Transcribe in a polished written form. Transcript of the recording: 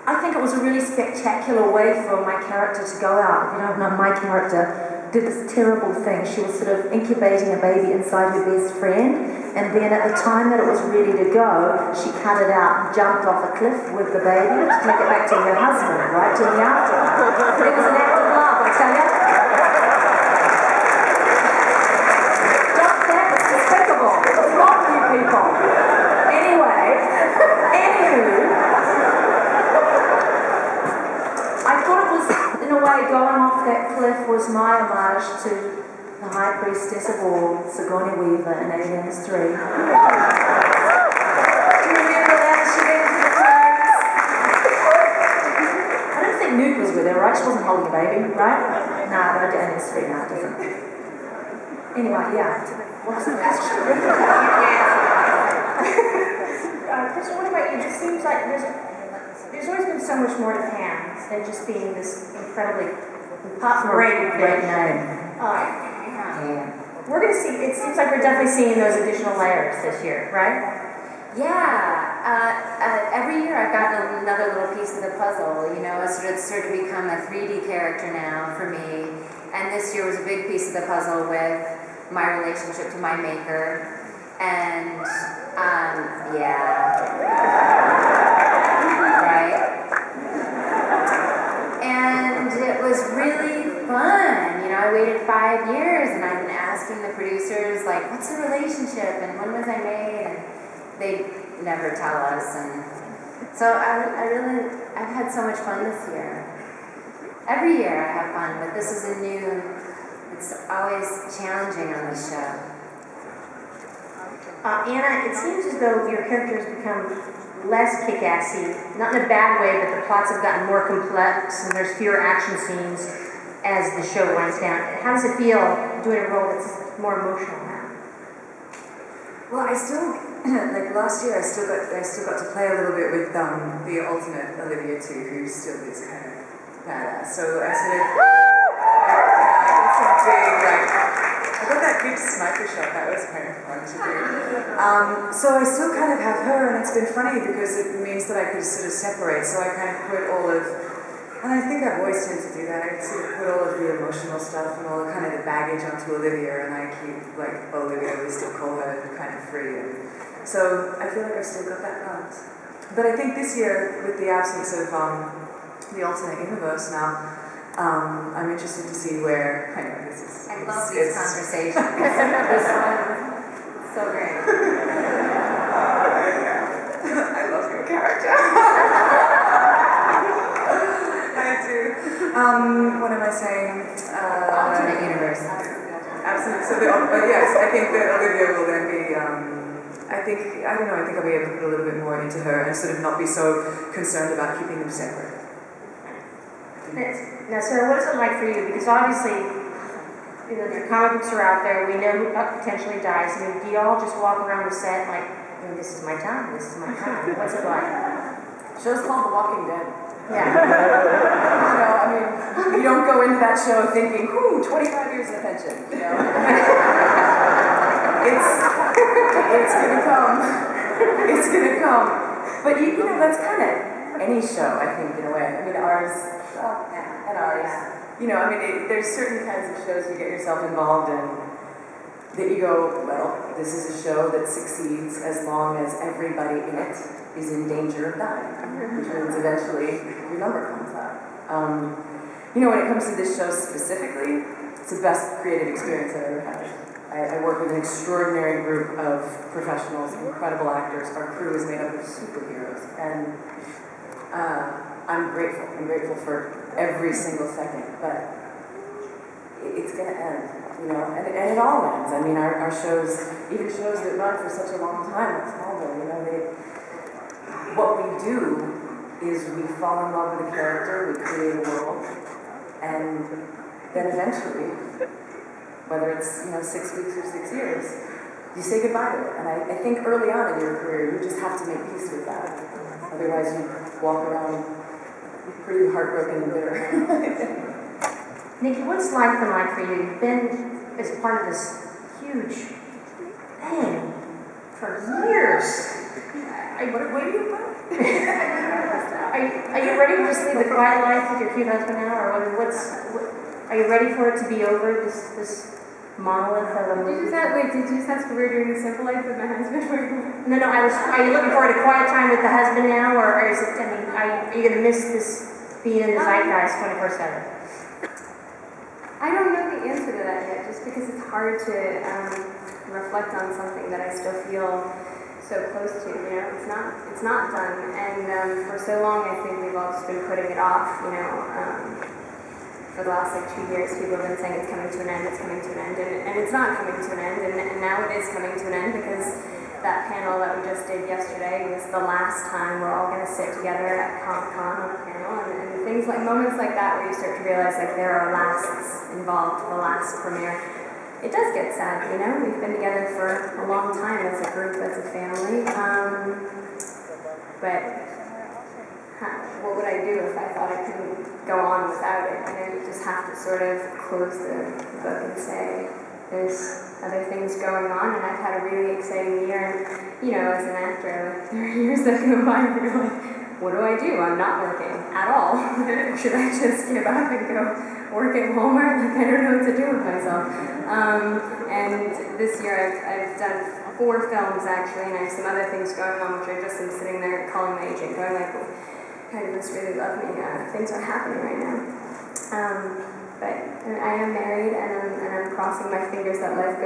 I think it was a really spectacular way for my character to go out. If you don't know, my character did this terrible thing. She was sort of incubating a baby inside her best friend, and then at the time that it was ready to go, she cut it out and jumped off a cliff with the baby to take it back to her husband, right, in the afterlife. It was an act of love, I tell you. Stop that, it's despicable. What's wrong with you people? Anywho, I thought it was, in a way, going off that cliff was my homage to the High Priestess of all, Sigourney Weaver in Aliens 3. Do you remember that? She went into the flames. I don't think Newt was with her, right? She wasn't holding a baby, right? No, but Aliens 3, no, different. Anyway, yeah. What was the question? Kristin, what about you? It just seems like there's always been so much more to Pam than just being this incredibly great name. We're going to see, it seems like we're definitely seeing those additional layers this year, right? Yeah. Every year I've gotten another little piece of the puzzle. You know, it's sort of become a 3D character now for me. And this year was a big piece of the puzzle with my relationship to my maker. And, right? And it was really fun. You know, I waited 5 years and I've been asking the producers, like, what's the relationship and when was I made? And they never tell us. And so I've had so much fun this year. Every year I have fun, but this is it's always challenging on this show. Anna, it seems as though your character has become less kick-assy, not in a bad way, but the plots have gotten more complex and there's fewer action scenes as the show winds down. How does it feel doing a role that's more emotional now? Well, I still, like last year, I still got to play a little bit with the alternate Olivia too, who still is kind of badass. So I sort of, I did some big, I got that big sniper shot, that was kind of fun to do. So I still kind of have her, and it's been funny because it means that I could sort of separate. So I kind of put all of, and I think I've always tended to do that, I sort of put all of the emotional stuff and all the kind of the baggage onto Olivia, and I keep, like, Olivia, we still call her kind of free. And so I feel like I've still got that balance. But I think this year, with the absence of the alternate universe now, I'm interested to see where, I know this is... I love these conversations. This one, so great. I love your character. I do. What am I saying? Alternate universe. Absolutely. So yes, I think that Olivia will then be, I think I'll be able to put a little bit more into her and sort of not be so concerned about keeping them separate. Now, Sarah, what is it like for you? Because obviously, you know, the comic books are out there. We know who potentially dies. I mean, do you all just walk around the set like, this is my time, this is my time? What's it like? Show's called The Walking Dead. Yeah. You know, I mean, you don't go into that show thinking, 25 years in a pension, you know? It's gonna come. It's gonna come. But you know, that's kind of any show, I think, in a way. I mean, ours, and ours. You know, I mean, there's certain kinds of shows you get yourself involved in that you go, well, this is a show that succeeds as long as everybody in it is in danger of dying, which means eventually your number comes up. You know, when it comes to this show specifically, it's the best creative experience I've ever had. I work with an extraordinary group of professionals, incredible actors. Our crew is made up of superheroes, and I'm grateful. I'm grateful for every single second, but it's going to end, you know, and it all ends. I mean, our shows, even shows that run for such a long time, like Smallville, you know, what we do is we fall in love with a character, we create a world, and then eventually, whether it's, you know, 6 weeks or 6 years, you say goodbye to it. And I think early on in your career, you just have to make peace with that. Otherwise, you walk around pretty heartbroken and bitter. Nikki, what's life been like for you? You've been as part of this huge thing for years. What do you put? Are you ready to just lead the quiet life with your cute husband now, or are you ready for it to be over, this monolith of a movie? Did you just ask if we were doing the simple life with my husband? No, are you looking forward to quiet time with the husband now, or is it, are you gonna miss this being in the zeitgeist 24/7? I don't know the answer to that yet, just because it's hard to reflect on something that I still feel so close to. You know, it's not done, and for so long I think we've all just been putting it off. You know, for the last 2 years, people have been saying it's coming to an end, it's coming to an end, and it's not coming to an end, and now it is coming to an end because that panel that we just did yesterday was the last time we're all going to sit together at Comic-Con on a panel, and things like moments like that where you start to realize like there are lasts involved, the last premiere. It does get sad, you know. We've been together for a long time as a group, as a family. But what would I do if I thought I couldn't go on without it? You know, you just have to sort of close the book and say, there's other things going on, and I've had a really exciting year. And, you know, as an actor, like, there are years that go by and you're like, what do I do? I'm not working at all. Should I just give up and go work at Walmart? Like, I don't know what to do with myself. And this year I've done 4 films actually, and I have some other things going on, which I just am sitting there calling my agent, going like, kind of must really love me. Things are happening right now. But I am married, and I'm crossing my fingers that life goes